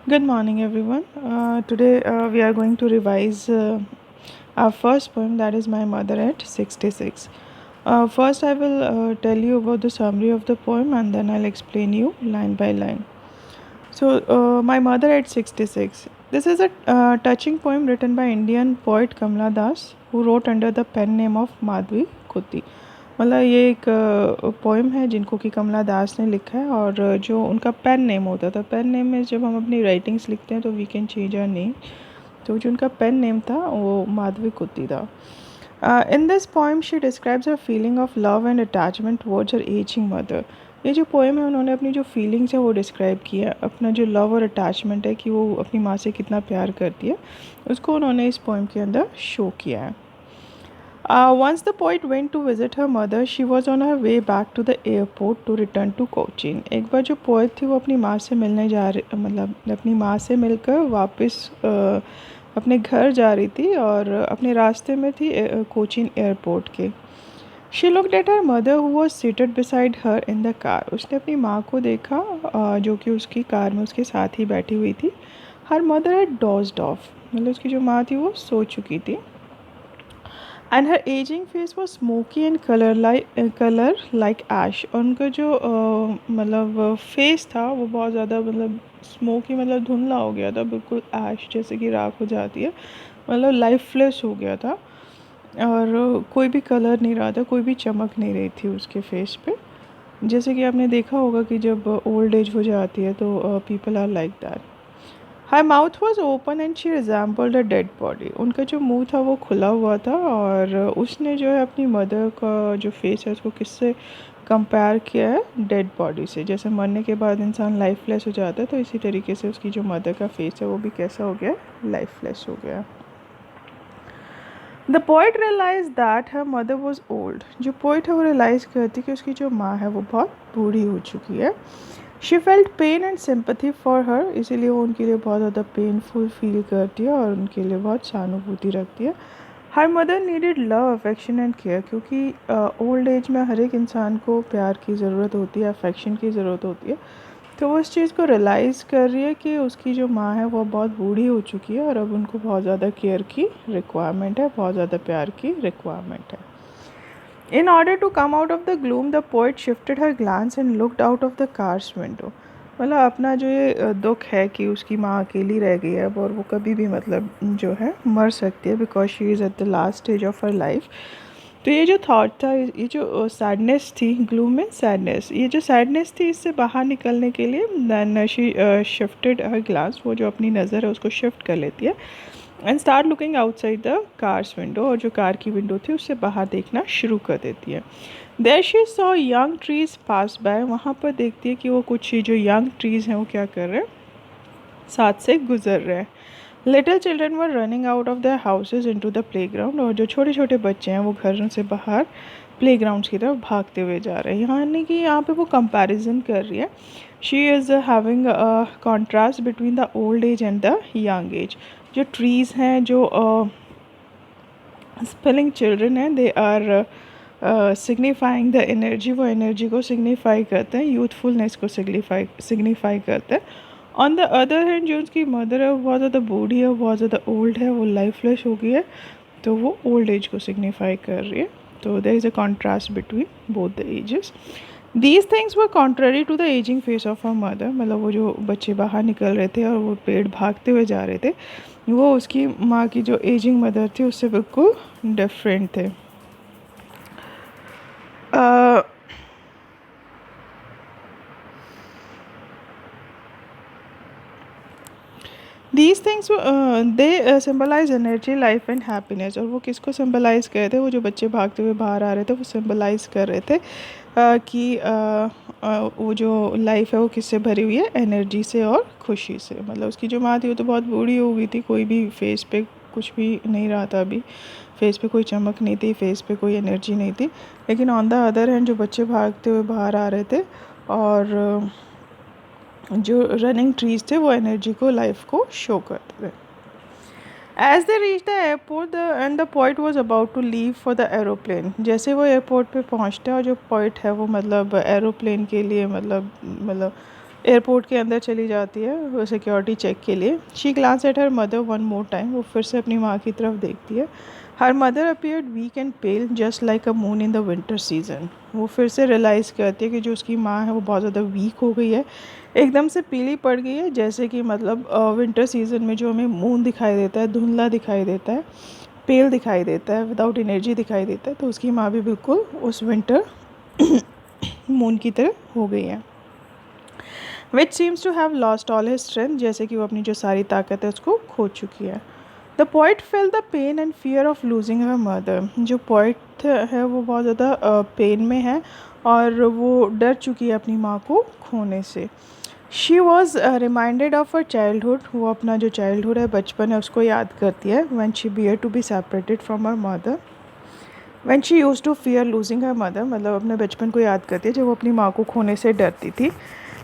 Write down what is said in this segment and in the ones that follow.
Good morning, everyone. Today we are going to revise our first poem, that is My Mother at 66. First, I will tell you about the summary of the poem and then I'll explain you line by line. So, My Mother at 66. This is a touching poem written by Indian poet Kamla Das, who wrote under the pen name of Madhvi Kutti. मतलब ये एक poem है जिनको कि कमला दास ने लिखा है और जो उनका पेन नेम होता था, पेन नेम में जब हम अपनी राइटिंग्स लिखते हैं तो we can change our name. तो जो उनका पेन नेम था वो माधवी कुत्ती था। In this poem she describes her feeling of love and attachment towards her ageing mother. ये जो पोएम है उन्होंने अपनी जो फीलिंग्स है वो डिस्क्राइब किया, अपना जो लव और अटैचमेंट है कि वो अपनी माँ से कितना प्यार करती है, उसको उन्होंने इस पोएम के अंदर शो किया है। Once the poet went to visit her mother, she was on her way back to the airport to return to Cochin. एक बार जो पोएट थी वो अपनी माँ से मिलने जा रही, मतलब अपनी माँ से मिलकर वापस अपने घर जा रही थी और अपने रास्ते में थी कोचिन एयरपोर्ट के। She looked at her mother who was seated beside her in the car. उसने अपनी माँ को देखा जो कि उसकी कार में उसके साथ ही बैठी हुई थी। Her mother had dozed off. मतलब उसकी जो माँ थी वो सो चुकी थी। एंड हर एजिंग फेस वो स्मोकी एंड कलर लाइक ऐश। और उनका जो मतलब फेस था वो बहुत ज़्यादा मतलब स्मोकी, मतलब धुंधला हो गया था, बिल्कुल ऐश जैसे कि राख हो जाती है, मतलब लाइफलेस हो गया था और कोई भी कलर नहीं रहा था, कोई भी चमक नहीं रही थी उसके फेस पे। जैसे कि आपने देखा होगा कि जब ओल्ड एज हो जाती है तो people are like that. Her mouth was open and she resembled a dead body. उनका जो मुंह था वो खुला हुआ था और उसने जो है अपनी मदर का जो फेस है उसको किससे कंपेयर किया है, डेड बॉडी से। जैसे मरने के बाद इंसान लाइफलेस हो जाता है तो इसी तरीके से उसकी जो मदर का फेस है वो भी कैसा हो गया, लाइफलेस हो गया। The poet realize that her mother was old. जो पोइट है वो रियलाइज़ करती कि उसकी जो माँ है वो बहुत बूढ़ी हो चुकी है। She felt pain and sympathy for her, इसीलिए वो उनके लिए बहुत ज़्यादा पेनफुल फील करती है और उनके लिए बहुत सहानुभूति रखती है। Her mother needed love, affection and care, क्योंकि ओल्ड एज में हर एक इंसान को प्यार की ज़रूरत होती है, अफेक्शन की ज़रूरत होती है। तो वो इस चीज़ को रियलाइज़ कर रही है कि उसकी जो माँ है वो बहुत बूढ़ी हो चुकी है और अब उनको बहुत ज़्यादा केयर की रिक्वायरमेंट है, बहुत ज़्यादा प्यार की रिक्वायरमेंट है। In order to come out of the gloom, the poet shifted her glance and looked out of the car's window. मतलब अपना जो ये दुख है कि उसकी माँ अकेली रह गई है अब और वो कभी भी मतलब जो है मर सकती है, because she is at the last stage of her life. तो ये जो थॉट था, ये जो सैडनेस थी, ग्लूम में सैडनेस, ये जो सैडनेस थी इससे बाहर निकलने के लिए then she shifted her glass, वो जो अपनी नज़र है उसको शिफ्ट कर लेती है and start looking outside the cars window, और जो कार की विंडो थी उससे बाहर देखना शुरू कर देती है। There she saw young trees pass by, वहाँ पर देखती है कि वो कुछ जो यंग ट्रीज़ हैं वो क्या कर रहे हैं, साथ से गुजर रहे हैं। Little children were running out of their houses into the playground, और जो छोटे छोटे बच्चे हैं वो घरों से बाहर प्लेग्राउंड्स की तरफ भागते हुए जा रहे हैं। यानी कि यहाँ पे वो कंपैरिजन कर रही है। She is having a contrast between the old age and the young age. जो ट्रीज़ हैं, जो स्पेलिंग चिल्ड्रन हैं, they are signifying the energy, वो एनर्जी को सिग्निफाई करते हैं, यूथफुलनेस को सिग्निफाई करते हैं। ऑन द अदर हैंड जो उसकी मदर है वो बहुत ज़्यादा बूढ़ी है, बहुत ज़्यादा ओल्ड है, वो लाइफलेस हो गई है, तो वो ओल्ड एज को सिग्निफाई कर रही है। तो there is a contrast between both the ages. These things were contrary to the ageing face of a mother. मतलब वो जो बच्चे बाहर निकल रहे थे और वो पेड़ भागते हुए जा रहे थे, वो उसकी माँ की जो एजिंग मदर थी उससे बिल्कुल डिफरेंट थे। These things they symbolise energy, life and happiness. और वो किसको सिम्बलाइज कर रहे थे, वो जो बच्चे भागते हुए बाहर आ रहे थे वो सिम्बलाइज कर रहे थे कि वो जो लाइफ है वो किससे भरी हुई है, एनर्जी से और खुशी से। मतलब उसकी जो माँ थी वो तो बहुत बूढ़ी हो गई थी, कोई भी फेस पे कुछ भी नहीं रहा था, अभी फेस पे कोई चमक नहीं थी, फेस पे कोई एनर्जी नहीं थी। लेकिन ऑन द अदर हैंड जो बच्चे भागते हुए बाहर आ रहे थे और जो रनिंग ट्रीज थे वो एनर्जी को, लाइफ को शो करते थे। As they reach the airport and the poet was about to leave for the aeroplane. जैसे वो एयरपोर्ट पे पहुंचते हैं और जो पोइट है वो मतलब एरोप्लेन के लिए मतलब एयरपोर्ट के अंदर चली जाती है वो सिक्योरिटी चेक के लिए। She glance at her mother one more time, वो फिर से अपनी माँ की तरफ देखती है। Her mother appeared weak and pale just like a moon in the winter season. वो फिर से रियलाइज़ करती है कि जो उसकी माँ है वो बहुत ज़्यादा वीक हो गई है, एकदम से पीली पड़ गई है, जैसे कि मतलब विंटर सीजन में जो हमें मून दिखाई देता है, धुंधला दिखाई देता है, पेल दिखाई देता है, विदाउट एनर्जी दिखाई देता है, तो उसकी माँ भी बिल्कुल उस विंटर मून की तरह हो गई है। Which seems to have lost all his strength, जैसे कि वो अपनी जो सारी ताकत है उसको खो चुकी है। The poet fell the pain and fear of losing her mother. जो पोइट है वो बहुत ज़्यादा पेन में है और वो डर चुकी है अपनी माँ को खोने से। She was reminded of her childhood, वो अपना जो चाइल्डहुड है, बचपन है, उसको याद करती है। When she bear to be separated from her mother, when she use to fear losing her mother, मतलब अपने बचपन को याद करती है जब वो अपनी माँ को खोने से डरती थी।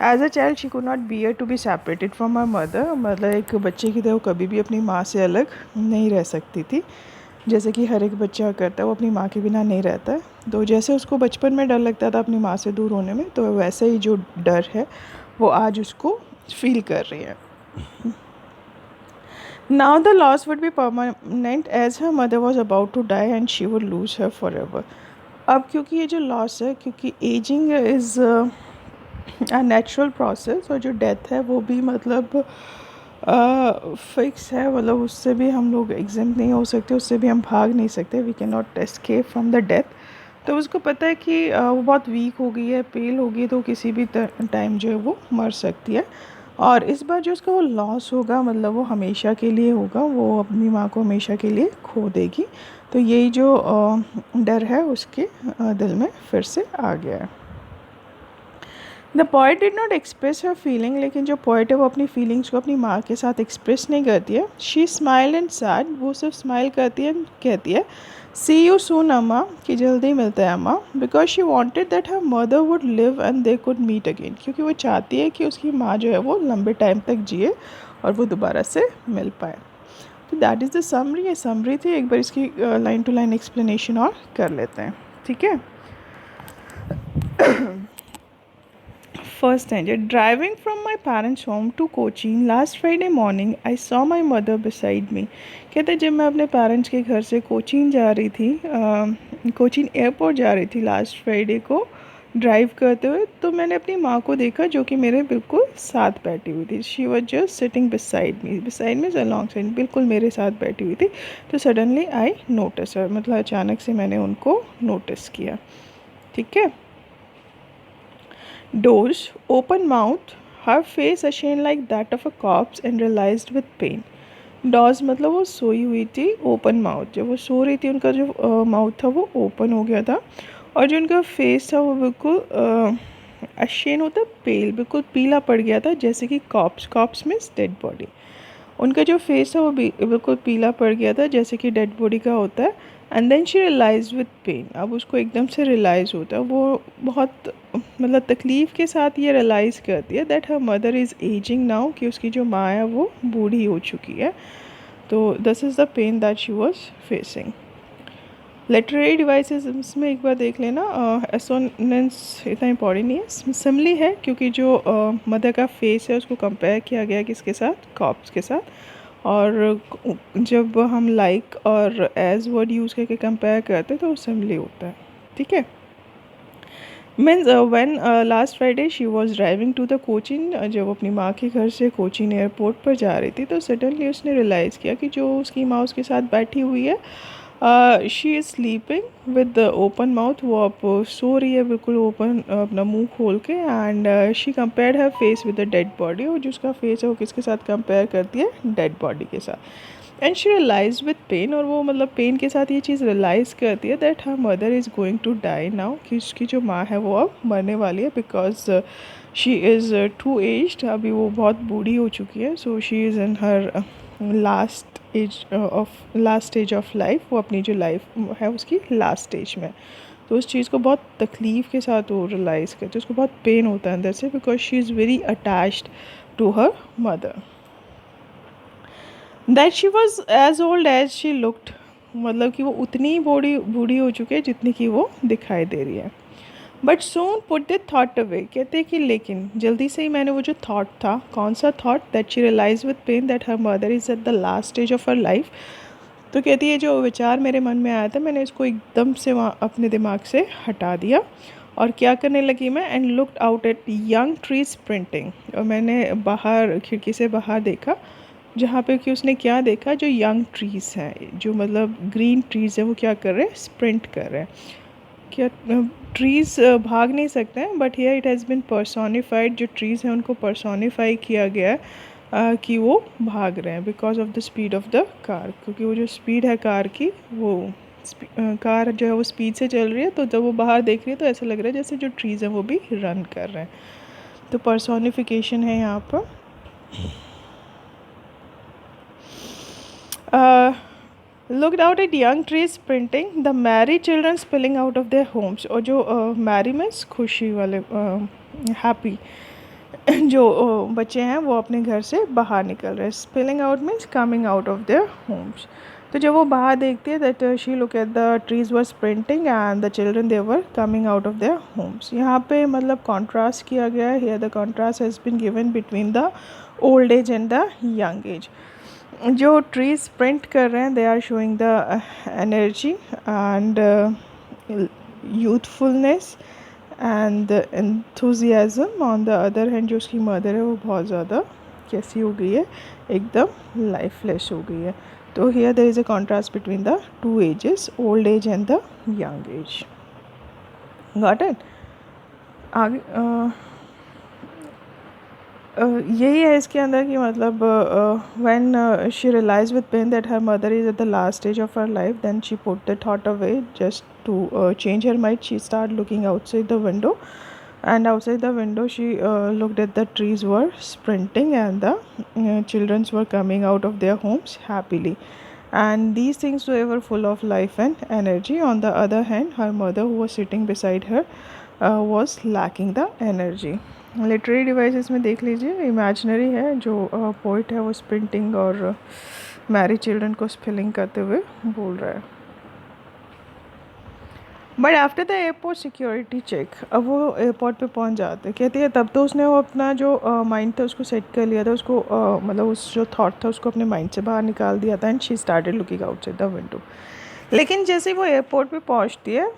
As a child she could not bear to be separated from her mother, मतलब एक बच्चे की तरह वो कभी भी अपनी माँ से अलग नहीं रह सकती थी, जैसे कि हर एक बच्चा करता है, वो अपनी माँ के बिना नहीं रहता है। तो जैसे उसको बचपन में डर लगता था अपनी माँ से दूर होने में, तो वैसे ही जो डर है वो आज उसको फील कर रही है। Now the loss would be permanent as her mother was about to die and she would lose her forever. अब क्योंकि ये जो लॉस है, क्योंकि ageing is a natural process, और जो डेथ है वो भी मतलब फिक्स है, मतलब उससे भी हम लोग एग्जाम नहीं हो सकते, उससे भी हम भाग नहीं सकते, we can not escape from the death. तो उसको पता है कि वो बहुत वीक हो गई है, पेल हो गई है, तो किसी भी टाइम जो है वो मर सकती है। और इस बार जो उसका वो लॉस होगा, मतलब वो हमेशा के लिए होगा, वो अपनी माँ को हमेशा के लिए खो देगी। तो यही जो डर है उसके दिल में फिर से आ गया है। The poet did not express her feeling, लेकिन जो पोइट है वो अपनी फीलिंग्स को अपनी माँ के साथ एक्सप्रेस नहीं करती है। शी स्माइल एंड सैड, वो सिर्फ स्माइल करती है, कहती है सी यू सून अम्मा, कि जल्दी मिलता है अम्मा। Because she wanted that her mother would live and they could meet again, क्योंकि वो चाहती है कि उसकी माँ जो है वो लंबे टाइम तक जिए और वो दोबारा से मिल पाए। तो दैट इज़ द समरी, ये समरी थी। एक बार इसकी लाइन टू लाइन एक्सप्लेनेशन और कर लेते हैं, ठीक है। First tangent. Driving from my parents' home to Cochin last Friday morning, I saw my mother beside me. कहते जब मैं अपने पेरेंट्स के घर से कोचीन जा रही थी, कोचीन एयरपोर्ट जा रही थी लास्ट फ्राइडे को ड्राइव करते हुए, तो मैंने अपनी माँ को देखा जो कि मेरे बिल्कुल साथ बैठी हुई थी। She was just sitting beside means along side, बिल्कुल मेरे साथ बैठी हुई थी। तो सडनली आई नोटिस हर, मतलब अचानक से मैंने उनको नोटिस किया, ठीक है। Dozed, open mouthed, her face ashen like that of a corpse and realized with pain. Doze मतलब वो सोई हुई थी, ओपन माउथ, जब वो सो रही थी उनका जो माउथ था वो ओपन हो गया था, और जो उनका फेस था वो बिल्कुल अशेन होता, पेल, बिल्कुल पीला पड़ गया था, जैसे कि कॉप्स मीन्स डेड बॉडी। उनका जो फेस था वो बिल्कुल पीला पड़ गया था, जैसे कि डेड बॉडी का होता है। And then she realize with pain, अब उसको एकदम से रियलाइज़ होता है, वो बहुत मतलब तकलीफ़ के साथ ये रियलाइज़ करती है that her mother is ageing now, कि उसकी जो माँ है वो बूढ़ी हो चुकी है। तो this is the pain that she was facing. Literary devices इसमें एक बार देख लेना, एसोनेंस इतना इम्पॉर्टेंट नहीं है, सिमली है, क्योंकि जो मदर का फेस है उसको कंपेयर किया गया किसके साथ, कॉप्स के साथ। और जब हम लाइक और एज वर्ड यूज़ करके कंपेयर करते तो सिमली होता है, ठीक है। Means when last Friday she was driving to the Cochin, जब अपनी माँ के घर से कोचिन एयरपोर्ट पर जा रही थी, तो सडनली उसने रियलाइज़ किया कि जो उसकी माँ उसके साथ बैठी हुई है, she is sleeping with the open mouth, वो अब सो रही है बिल्कुल ओपन अपना मुंह खोल के। And she compared her face with the dead body, और जो उसका फेस है वो किसके साथ कंपेयर करती है, डेड बॉडी के साथ। And she realize with pain, और वो मतलब पेन के साथ ये चीज़ रियलाइज़ करती है that her mother is going to die now, कि उसकी जो माँ है वो अब मरने वाली है, because she is too aged, अभी वो बहुत बूढ़ी हो चुकी है। So she is in her last stage of life, वो अपनी जो लाइफ है उसकी लास्ट स्टेज में। तो उस चीज़ को बहुत तकलीफ़ के साथ वो रियलाइज़ करते, उसको बहुत पेन होता है अंदर से, because she is very attached to her mother. That she was as old as she looked, मतलब कि वो उतनी बूढ़ी हो चुकी है जितनी कि वो दिखाई दे रही है। But soon put the thought away, कहते कि लेकिन जल्दी से ही मैंने वो जो थॉट था, कौन सा thought, that she realize with pain that her mother is at the last stage of her life. तो कहती है जो विचार मेरे मन में आया था मैंने इसको एकदम से वहाँ अपने दिमाग से हटा दिया और क्या करने लगी मैं, and looked out at young tree sprinting, और मैंने बाहर खिड़की से बाहर देखा जहाँ पे कि उसने क्या देखा, जो यंग ट्रीज़ हैं, जो मतलब ग्रीन ट्रीज़ हैं, वो क्या कर रहे हैं, स्प्रिंट कर रहे हैं। क्या ट्रीज़ भाग नहीं सकते हैं, but here it has been personified, जो ट्रीज़ हैं उनको पर्सोनिफाई किया गया है कि वो भाग रहे हैं because of the speed of the car, क्योंकि वो जो स्पीड है कार की, वो कार जो है वो स्पीड से चल रही है, तो जब वो बाहर देख रही है तो ऐसा लग रहा है जैसे जो ट्रीज़ हैं वो भी रन कर रहे हैं। तो पर्सोनिफिकेशन है यहाँ पर। Looked out at young trees sprinting, the merry children spilling out of their homes, और जो मैरी मीन्स खुशी वाले, हैप्पी जो बच्चे हैं वो अपने घर से बाहर निकल रहे हैं। Spilling out means coming out of their homes. तो जब वो बाहर देखती है that she look at the trees were sprinting and the children they were coming out of their homes. यहाँ पे मतलब कॉन्ट्रास्ट किया गया है, here the contrast has been given between the old age and the young age. जो trees sprint कर रहे हैं they are showing the energy and youthfulness and enthusiasm. On the other hand जो उसकी मदर है वो बहुत ज़्यादा कैसी हो गई है, एकदम लाइफलेस हो गई है। तो here there is a contrast between the two ages, old age and the young age. Got it? आगे यही है इसके अंदर कि मतलब when she realize with pain that her mother is at the last stage of her life, then she put the thought away just to change her mind. She started looking outside the window, and outside the window she looked at the trees were sprinting and the children were coming out of their homes happily, and these things were full of life and energy. On the other hand, her mother who was sitting beside her was lacking the energy. Literary devices में देख लीजिए, imaginary है, जो poet है वो sprinting और Mary children को spelling करते हुए बोल रहा है। But after the airport security check, अब वो एयरपोर्ट पे पहुंच जाते, कहती है तब तो उसने वो अपना जो माइंड था उसको सेट कर लिया था, उसको मतलब उस जो थॉट था उसको अपने माइंड से बाहर निकाल दिया था, and she started looking outside the window. लेकिन जैसे ही वो एयरपोर्ट पे पहुंचती है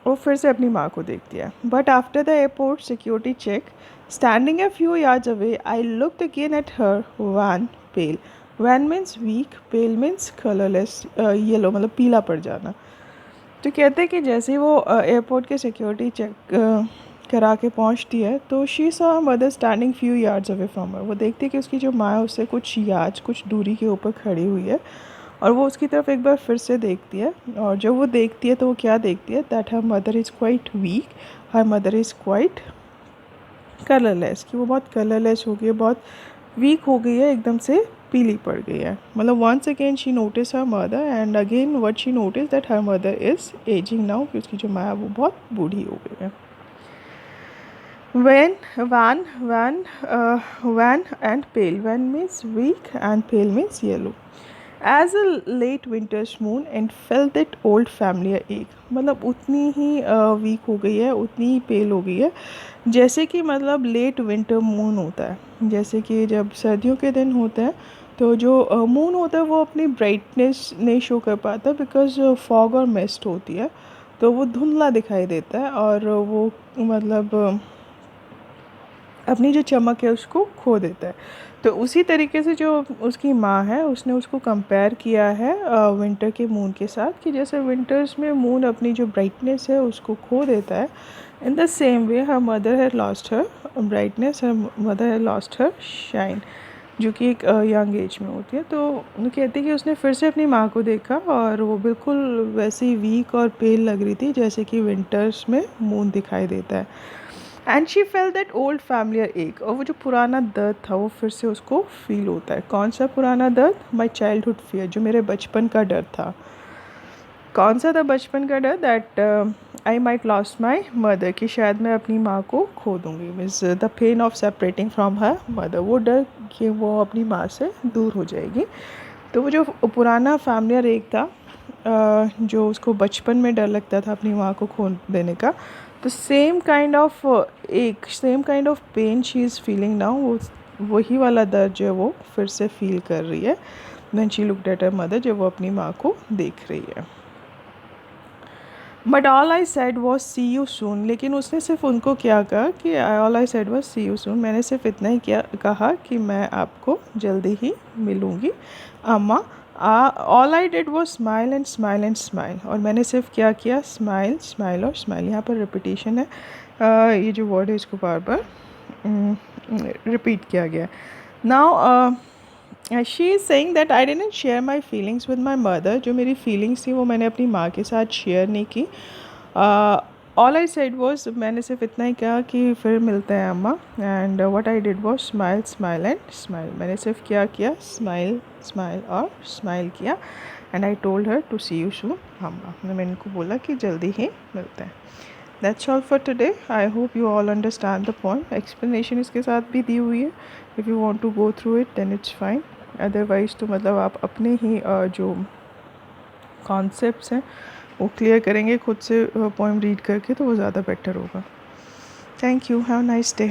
वो फिर से अपनी माँ को देखती है। But after the airport security check, standing a few yards away, I looked again at her, wan pale, wan means weak, pale means colourless, yellow मतलब पीला पड़ जाना। तो कहते हैं कि जैसे ही वो एयरपोर्ट के सिक्योरिटी चेक करा के पहुंचती है तो she saw mother standing few yards away from her. वो देखती है कि उसकी जो माँ है उससे कुछ यार्ड्स, कुछ दूरी के ऊपर खड़ी हुई है, और वो उसकी तरफ एक बार फिर से देखती है, और जब वो देखती है तो वो क्या देखती है, that her mother is quite weak, her mother is quite colourless, कि वो बहुत कलरलेस हो गई है, बहुत वीक हो गई है, एकदम से पीली पड़ गई है। मतलब once again she notice her mother, and again what she notice that her mother is ageing now, कि उसकी जो माँ है वो बहुत बूढ़ी हो गई है। Wan and pale. Wan means weak and pale means yellow. As a late winter's moon and felt that old familiar ache. मतलब उतनी ही वीक हो गई है, उतनी ही पेल हो गई है जैसे कि मतलब लेट विंटर मून होता है, जैसे कि जब सर्दियों के दिन होते हैं तो जो मून होता है वो अपनी ब्राइटनेस नहीं शो कर पाता, बिकॉज फॉग और मिस्ट होती है, तो वो धुंधला दिखाई देता है, और वो मतलब अपनी जो चमक है उसको खो देता है। तो उसी तरीके से जो उसकी माँ है उसने उसको कंपेयर किया है विंटर के मून के साथ, कि जैसे विंटर्स में मून अपनी जो ब्राइटनेस है उसको खो देता है, in the same way her mother had lost her brightness, her mother had lost her shine, जो कि एक यंग एज में होती है। तो वो कहती है कि उसने फिर से अपनी माँ को देखा और वो बिल्कुल वैसे ही वीक और पेल लग रही थी जैसे कि विंटर्स में मून दिखाई देता है। And she fail that old familiar एक, और वो जो पुराना दर्द था वो फिर से उसको फील होता है। कौन सा पुराना दर्द? माई चाइल्डहुड फियर, जो मेरे बचपन का डर था। कौन सा था बचपन का डर? That I might lost my mother, कि शायद मैं अपनी माँ को खो दूँगी, means the pain of separating from her mother, वो डर कि वो अपनी माँ से दूर हो जाएगी। तो वो जो पुराना फैमिलियर एक था जो उसको बचपन में डर लगता था अपनी माँ को खो देने का, तो same kind of pain she is feeling now, वो वही वाला दर्द जो है वो फिर से फील कर रही है when she looked at her mother, जब वो अपनी माँ को देख रही है। But all I said was see you soon, लेकिन उसने सिर्फ उनको क्या कहा कि all I said was see you soon, मैंने सिर्फ इतना ही कहा कि मैं आपको जल्दी ही मिलूँगी अम्मा। All I did was smile and smile and smile, और मैंने सिर्फ क्या किया, स्माइल स्माइल और स्माइल। यहाँ पर रिपीटेशन है, ये जो वर्ड है इसको बार बार रिपीट किया गया। Now she is saying that I didn't share my feelings with my mother, जो मेरी फीलिंग्स थी वो मैंने अपनी माँ के साथ शेयर नहीं की। ऑल आई सेड वॉज, मैंने सिर्फ इतना ही कहा कि फिर मिलते हैं अम्मा। And what I did was smile smile and smile, मैंने सिर्फ क्या किया, स्माइल स्माइल और स्माइल किया। And I told her to see you soon अम्मा, मैंने इनको बोला कि जल्दी ही मिलते हैं। That's all for today. I hope you all understand the point. Explanation इसके साथ भी दी हुई है, if you want to go through it then it's fine. Otherwise तो मतलब आप अपने ही जो कॉन्सेप्ट्स हैं वो क्लियर करेंगे खुद से पोएम रीड करके, तो वो ज़्यादा बेटर होगा। Thank you, have a nice day.